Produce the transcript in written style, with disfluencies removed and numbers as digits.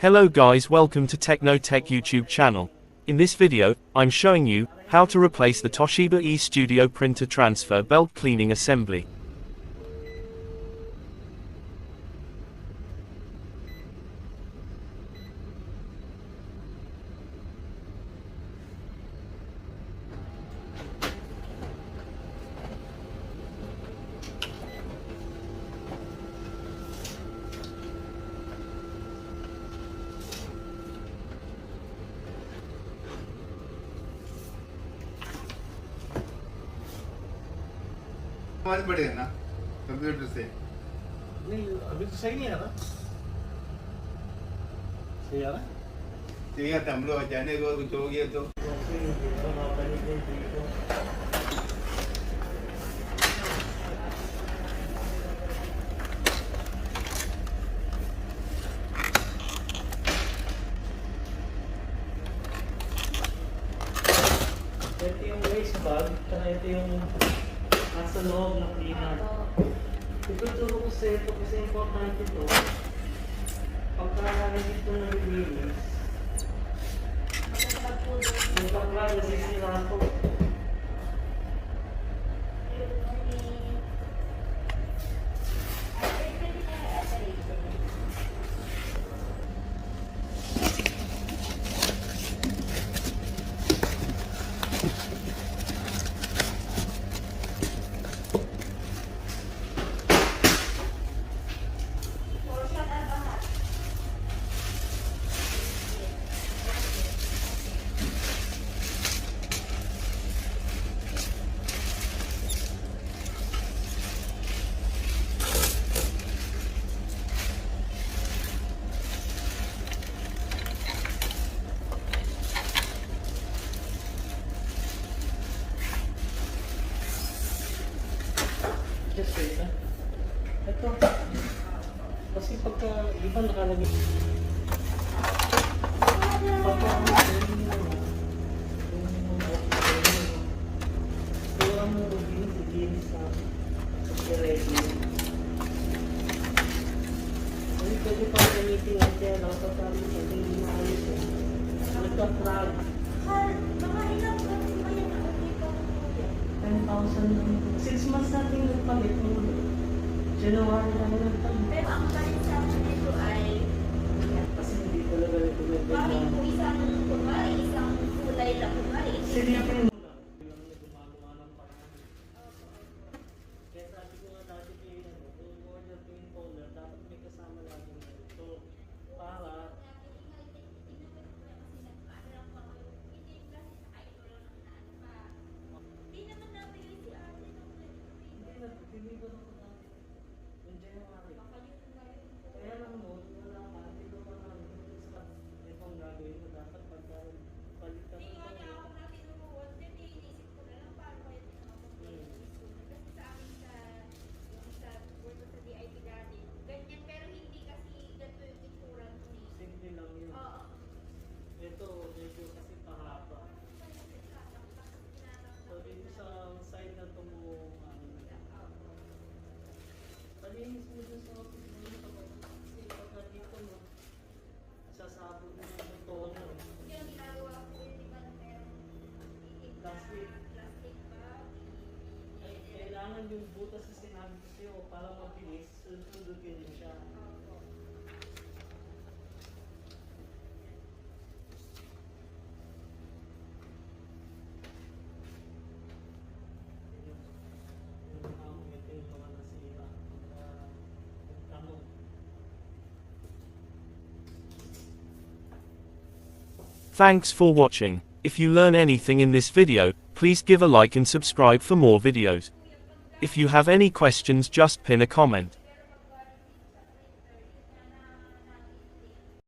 Hello guys, welcome to Technotech YouTube channel. In this video, I'm showing you how to replace the Toshiba E-Studio printer transfer belt cleaning assembly. आवाज बढ़ेगा ना कंप्यूटर से। नहीं अभी तो सही नहीं आ रहा। सही आ रहा है? ठीक है, हम लोग जाने को कुछ हो गया तो ito yung waste bag, tsaka ito yung nasa loob ng cleaner. Tuturo ko sa ito kasi importante ito. Pagka hindi ito nag-release, yung pagka nasisira ko. Just wait, ha? Ito. Kasi pagka, di ba nakalagay? Pagka, kaya mo binis sa ready. Hindi pwede pa gamitin natin, nakasasali sa hindi maayos eh. Nagka-frag. Mga ilang kasi ba yan ako dito? 10,000. 6 months natin nagpalit mo. January na nagpalit. Pero ang galit sa akin nito ay Kasi hindi talaga recommended na. bakit kung isang kunwari, isang kulay lang kunwari. Silipin mo lang. Gumagawa ng paraan. Kaya sabi ko nga dati kayo, kung order ko yung folder, dapat may kasama lagi na ito. Para Hindi naman nabili si ate ng hindi na, tinigon ako dati. Yung January. Kaya lang mo, wala ka, hindi ko pa namin sa itong gagawin mo dapat pagka palitan Hindi ng nga niya folder. ako na tinuruan, then inisip ko na lang paano kaya tinakapag kasi sa amin sa work ko sa DIP dati, ganyan pero hindi kasi ganito yung itsura nun eh. Simple lang yun. Oo. Ito, medyo kasi pahaba. So, dito sa side na ito mo, palinis mo dun sa office mo yun sa baba. Kasi pagka dito mo, sasabog mo yung toner. Kasi ang ginagawa ko yun, di ba na merong Plastic. plastic ba? Ay, kailangan yung butas na sinabi ko sa'yo para mabilis, sunod-sunodin din siya. Yung hamon, ito yung mga nasira. Yung tanong. Thanks for watching. If you learn anything in this video, please give a like and subscribe for more videos. If you have any questions, just pin a comment.